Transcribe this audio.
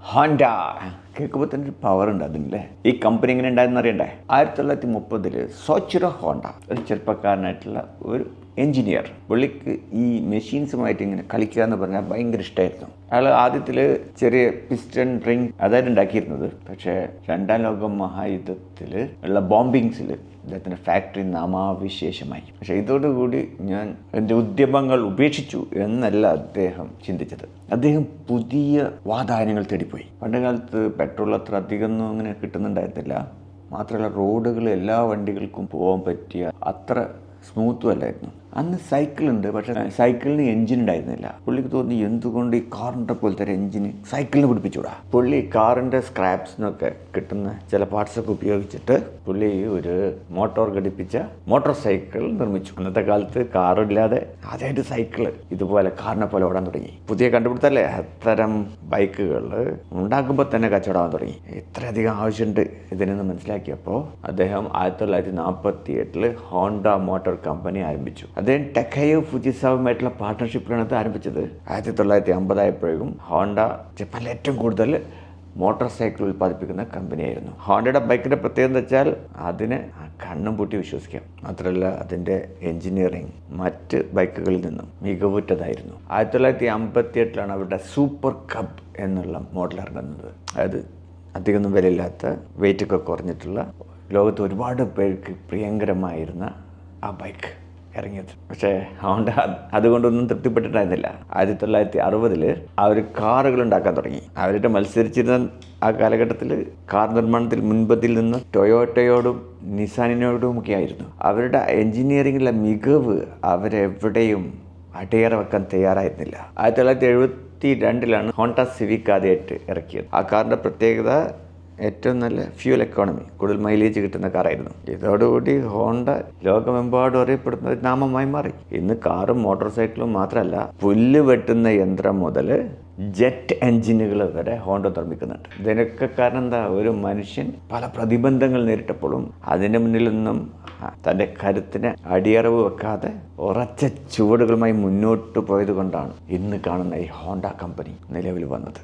Honda കേൾക്കുമ്പോൾ തന്നെ ഒരു പവർ ഉണ്ട് അതിനല്ലേ. ഈ കമ്പനി എങ്ങനെ ഉണ്ടായെന്ന് അറിയണ്ടേ. 1930 സോച്ചിറോ ഹോണ്ട, ഒരു ചെറുപ്പക്കാരനായിട്ടുള്ള ഒരു എൻജിനീയർ. പുള്ളിക്ക് ഈ മെഷീൻസുമായിട്ട് ഇങ്ങനെ കളിക്കുക എന്ന് പറഞ്ഞാൽ ഭയങ്കര ഇഷ്ടമായിരുന്നു. അയാൾ ആദ്യത്തിൽ ചെറിയ പിസ്റ്റൺ റിങ് അതായത് ഉണ്ടാക്കിയിരുന്നത്. പക്ഷേ രണ്ടാം ലോക മഹായുദ്ധത്തിൽ ഉള്ള ബോംബിങ്സിൽ അദ്ദേഹത്തിൻ്റെ ഫാക്ടറി നാമാവിശേഷമായി. പക്ഷേ ഇതോടുകൂടി ഞാൻ എൻ്റെ ഉദ്യമങ്ങൾ ഉപേക്ഷിച്ചു എന്നല്ല അദ്ദേഹം ചിന്തിച്ചത്. അദ്ദേഹം പുതിയ വാതായനങ്ങൾ തേടിപ്പോയി. പണ്ട് കാലത്ത് പെട്രോൾ അത്ര അധികമൊന്നും അങ്ങനെ കിട്ടുന്നുണ്ടായിരുന്നില്ല. മാത്രമല്ല റോഡുകൾ എല്ലാ വണ്ടികൾക്കും പോകാൻ പറ്റിയ അത്ര സ്മൂത്തും അല്ലായിരുന്നു. അന്ന് സൈക്കിളുണ്ട്, പക്ഷേ സൈക്കിളിന് എൻജിൻ ഉണ്ടായിരുന്നില്ല. പുള്ളിക്ക് തോന്നി എന്തുകൊണ്ട് ഈ കാറിൻ്റെ പോലത്തെ എൻജിന് സൈക്കിളിന് പിടിപ്പിച്ചുകൂടാ. പുള്ളി കാറിൻ്റെ സ്ക്രാപ്സിനൊക്കെ കിട്ടുന്ന ചില പാർട്സൊക്കെ ഉപയോഗിച്ചിട്ട് പുള്ളി ഒരു മോട്ടോർ ഘടിപ്പിച്ച മോട്ടോർ സൈക്കിൾ നിർമ്മിച്ചു. അന്നത്തെ കാലത്ത് കാറില്ലാതെ ആദ്യമായിട്ട് സൈക്കിള് ഇതുപോലെ കാറിനെ പോലെ ഓടാൻ തുടങ്ങി. പുതിയ കണ്ടുപിടുത്തല്ലേ. അത്തരം ബൈക്കുകൾ ഉണ്ടാക്കുമ്പോൾ തന്നെ കച്ചവടമാകാൻ തുടങ്ങി. ഇത്രയധികം ആവശ്യമുണ്ട് ഇതിനെന്ന് മനസ്സിലാക്കിയപ്പോൾ അദ്ദേഹം 1948 ഹോണ്ട മോട്ടോർ കമ്പനി ആരംഭിച്ചു. അദ്ദേഹം ടെക്കയോ ഫുജിസാവുമായിട്ടുള്ള പാർട്ട്ണർഷിപ്പിലാണ് അത് ആരംഭിച്ചത്. 1950 ആയപ്പോഴേക്കും ഹോണ്ട ജപ്പാനിൽ ഏറ്റവും കൂടുതൽ മോട്ടോർ സൈക്കിൾ ഉൽപ്പാദിപ്പിക്കുന്ന കമ്പനിയായിരുന്നു. ഹോണ്ടയുടെ ബൈക്കിൻ്റെ പ്രത്യേകത എന്ന് വെച്ചാൽ അതിനെ കണ്ണും പൂട്ടി വിശ്വസിക്കാം. മാത്രമല്ല അതിൻ്റെ എൻജിനീയറിങ് മറ്റ് ബൈക്കുകളിൽ നിന്നും മികവുറ്റതായിരുന്നു. 1958 അവരുടെ സൂപ്പർ കബ് എന്നുള്ള മോഡൽ ഇറങ്ങുന്നത്. അതായത് അധികമൊന്നും വിലയില്ലാത്ത, വെയിറ്റൊക്കെ കുറഞ്ഞിട്ടുള്ള, ലോകത്ത് ഒരുപാട് പേർക്ക് പ്രിയങ്കരമായിരുന്ന ആ ബൈക്ക് ഇറങ്ങിയത്. പക്ഷേ ഹോണ്ട അതുകൊണ്ടൊന്നും തൃപ്തിപ്പെട്ടിട്ടായിരുന്നില്ല. 1960 അവർ കാറുകൾ ഉണ്ടാക്കാൻ തുടങ്ങി. അവരുടെ മത്സരിച്ചിരുന്ന ആ കാലഘട്ടത്തിൽ കാർ നിർമ്മാണത്തിൽ മുൻപതിൽ നിന്ന് ടൊയോട്ടയോടും നിസാനിനോടും ഒക്കെ ആയിരുന്നു. അവരുടെ എൻജിനീയറിംഗിലെ മികവ് അവരെവിടെയും അടിയറ വെക്കാൻ തയ്യാറായിരുന്നില്ല. 1972 ഹോണ്ട സിവിക് ആദ്യമായിട്ട് ഇറക്കിയത്. ആ കാറിൻ്റെ പ്രത്യേകത ഏറ്റവും നല്ല ഫ്യൂൽ എക്കോണമി, കൂടുതൽ മൈലേജ് കിട്ടുന്ന കാറായിരുന്നു. ഇതോടുകൂടി ഹോണ്ട ലോകമെമ്പാടും അറിയപ്പെടുന്ന ഒരു നാമമായി മാറി. ഇന്ന് കാറും മോട്ടോർ സൈക്കിളും മാത്രമല്ല, പുല്ല് വെട്ടുന്ന യന്ത്രം മുതൽ ജെറ്റ് എൻജിനുകൾ വരെ ഹോണ്ട നിർമ്മിക്കുന്നുണ്ട്. ഇതിനൊക്കെ കാരണം എന്താ? ഒരു മനുഷ്യൻ പല പ്രതിബന്ധങ്ങൾ നേരിട്ടപ്പോഴും അതിൻ്റെ മുന്നിലൊന്നും തൻ്റെ കരുത്തിന് അടിയറവ് വെക്കാതെ ഉറച്ച ചുവടുകളുമായി മുന്നോട്ട് പോയത് കൊണ്ടാണ് ഇന്ന് കാണുന്ന ഈ ഹോണ്ട കമ്പനി നിലവിൽ വന്നത്.